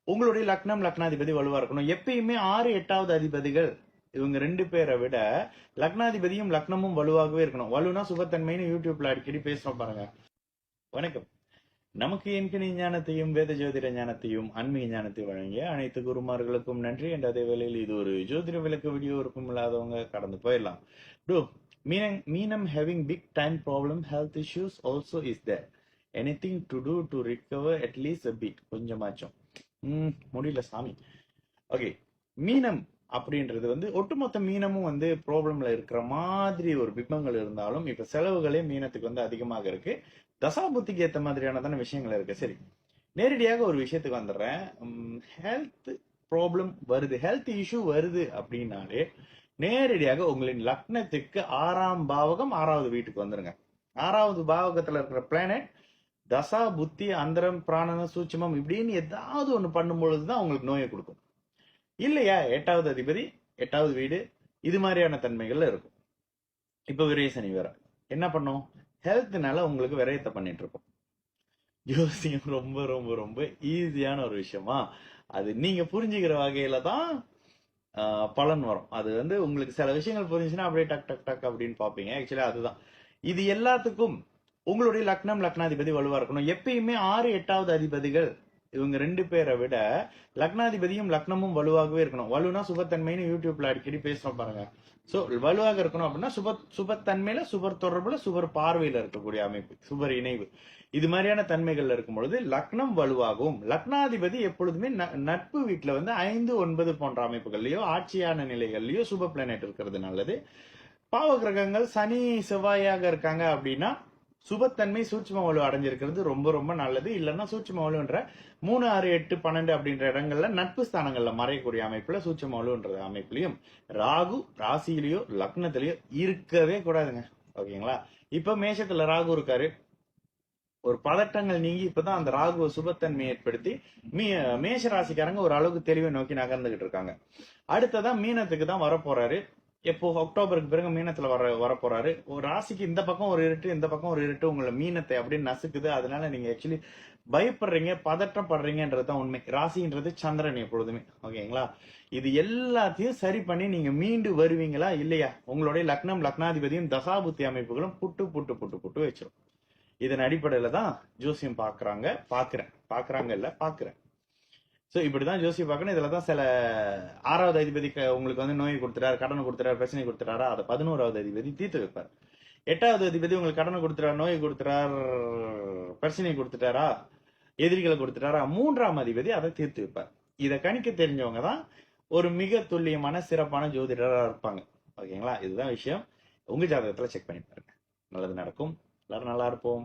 உங்களுடைய லக்னம் லக்னாதிபதி வலுவா இருக்கணும். எப்பயுமே 6 8வது அதிபதிகள் இவங்க 2 பேரை விட லக்னாதிபதியும் லக்னமும் வலுவாகவே இருக்கணும். வலுனா சுபத்தன்மைன்னு யூடியூப்ல அடிக்கடி பேசுறோம் பாருங்க. வணக்கம். நமக்கு என்கிற ஞானத்தையும் வேத ஜோதிட ஞானத்தையும் ஆன்மீக ஞானத்தையும் வழங்கிய அனைத்து குருமார்களுக்கும் நன்றி. என்ற அதே வேளையில் இது ஒரு ஜோதிட விளக்க வீடியோ இருக்கும் இல்லாதவங்க கடந்து போயிடலாம். ப்ரோ, மீனம் having big time problem health issues also is there. Anything to do to recover at least a bit? கொஞ்சமாச்சும் முடியல சாமி. ஓகே, மீனம் அப்படின்றது ஒட்டுமொத்த மீனமும் ப்ராப்ளம்ல இருக்கிற மாதிரி ஒரு பிம்பங்கள் இருந்தாலும் இப்ப செலவுகளே மீனத்துக்கு அதிகமாக இருக்கு. தசாபுத்திக்கு ஏத்த மாதிரியான விஷயங்கள் இருக்கு. சரி, நேரடியாக ஒரு விஷயத்துக்கு வந்துடுறேன். ஹெல்த் ப்ராப்ளம் வருது, ஹெல்த் இஷ்யூ வருது அப்படின்னாலே நேரடியாக உங்களின் லக்னத்துக்கு 6ஆம் பாவகம் 6வது வீட்டுக்கு வந்துருங்க. 6வது பாவகத்துல இருக்கிற பிளானட் தசா புத்தி அந்தரம் பிராணன சூட்சமம் இப்படின்னு ஏதாவது ஒண்ணு பண்ணும் பொழுதுதான் உங்களுக்கு நோயை கொடுக்கும். இல்லையா 8வது அதிபதி 8வது வீடு இது மாதிரியான தன்மைகள்ல இருக்கும். இப்ப விரய சனி வேற என்ன பண்ணும்? ஹெல்த்னால உங்களுக்கு விரயத்தை பண்ணிட்டு இருக்கும். ஜோசியம் ரொம்ப ரொம்ப ரொம்ப ஈஸியான ஒரு விஷயமா, அது நீங்க புரிஞ்சுக்கிற வகையில தான் பலன் வரும். அது உங்களுக்கு சில விஷயங்கள் புரிஞ்சுன்னா அப்படியே டக் டக் டக் அப்படின்னு பாப்பீங்க. ஆக்சுவலா அதுதான் இது எல்லாத்துக்கும். உங்களுடைய லக்னம் லக்னாதிபதி வலுவா இருக்கணும். எப்பயுமே 6 8வது அதிபதிகள் இவங்க 2 பேரை விட லக்னாதிபதியும் லக்னமும் வலுவாகவே இருக்கணும். வலுனா சுபத்தன்மைன்னு யூடியூப்ல அடிக்கடி பேசுறோம் பாருங்க. சோ வலுவாக இருக்கணும் அப்படின்னா சுபத்தன்மையில சுபர் தொடர்புல சுபர் பார்வையில இருக்கக்கூடிய அமைப்பு, சுபர் இணைவு இது மாதிரியான தன்மைகள்ல இருக்கும் பொழுது லக்னம் வலுவாகவும் லக்னாதிபதி எப்பொழுதுமே நட்பு வீட்டுல 5 9 போன்ற அமைப்புகள்லயோ ஆட்சியான நிலைகள்லயோ சுப பிளானட் இருக்கிறது நல்லது. பாவ கிரகங்கள் சனி செவ்வாயாக இருக்காங்க அப்படின்னா சுபத்தன்மை சூட்சும வலு அடைஞ்சிருக்கிறது ரொம்ப ரொம்ப நல்லது. இல்லைன்னா சூட்சும வலுன்ற 3 6 8 12 அப்படின்ற இடங்கள்ல நட்பு ஸ்தானங்கள்ல மறையக்கூடிய அமைப்புல சூட்சும வலுன்ற அமைப்புலயும் ராகு ராசியிலயோ லக்னத்திலயோ இருக்கவே கூடாதுங்க. ஓகேங்களா? இப்ப மேஷத்துல ராகு இருக்காரு. ஒரு பதட்டங்கள் நீங்கி இப்பதான் அந்த ராகு சுபத்தன்மை ஏற்படுத்தி மேஷ ராசிக்காரங்க ஒரு அளவுக்கு தெளிவை நோக்கி நகர்ந்துகிட்டு இருக்காங்க. அடுத்ததான் மீனத்துக்கு தான் வரப்போறாரு. எப்போ அக்டோபருக்கு பிறகு மீனத்துல வரப்போறாரு. ஒரு ராசிக்கு இந்த பக்கம் ஒரு இருட்டு இந்த பக்கம் ஒரு இருட்டு உங்களை மீனத்தை அப்படின்னு நசுக்குது. அதனால நீங்க ஆக்சுவலி பயப்படுறீங்க, பதற்றப்படுறீங்கன்றதுதான் உண்மை. ராசின்றது சந்திரன் எப்பொழுதுமே. ஓகேங்களா? இது எல்லாத்தையும் சரி பண்ணி நீங்க மீண்டு வருவீங்களா இல்லையா? உங்களுடைய லக்னம் லக்னாதிபதியும் தசாபுத்தி அமைப்புகளும் புட்டு புட்டு புட்டு புட்டு வச்சிரும். இதன் அடிப்படையில தான் ஜோசியம் பாக்குறேன். சோ இப்படிதான் ஜோசியம் பார்க்கணும். இதுலதான் சில 6வது அதிபதி உங்களுக்கு நோய் கொடுத்துட்டாரு, கடனை கொடுத்துட்டாரு, பிரச்சனை கொடுத்துட்டாரா, அதை 11வது அதிபதி தீர்த்து வைப்பார். 8வது அதிபதி உங்களுக்கு கடனை கொடுத்துட்டாரு, நோய் கொடுத்துட்டார், பிரச்சனை கொடுத்துட்டாரா, எதிரிகளை கொடுத்துட்டாரா, 3ஆம் அதிபதி அதை தீர்த்து வைப்பார். இதை கணிக்க தெரிஞ்சவங்க தான் ஒரு மிக துல்லியமான சிறப்பான ஜோதிடரா இருப்பாங்க. ஓகேங்களா? இதுதான் விஷயம். உங்க ஜாதகத்துல செக் பண்ணி பாருங்க, நல்லது நடக்கும். எல்லாரும் நல்லா இருப்போம்.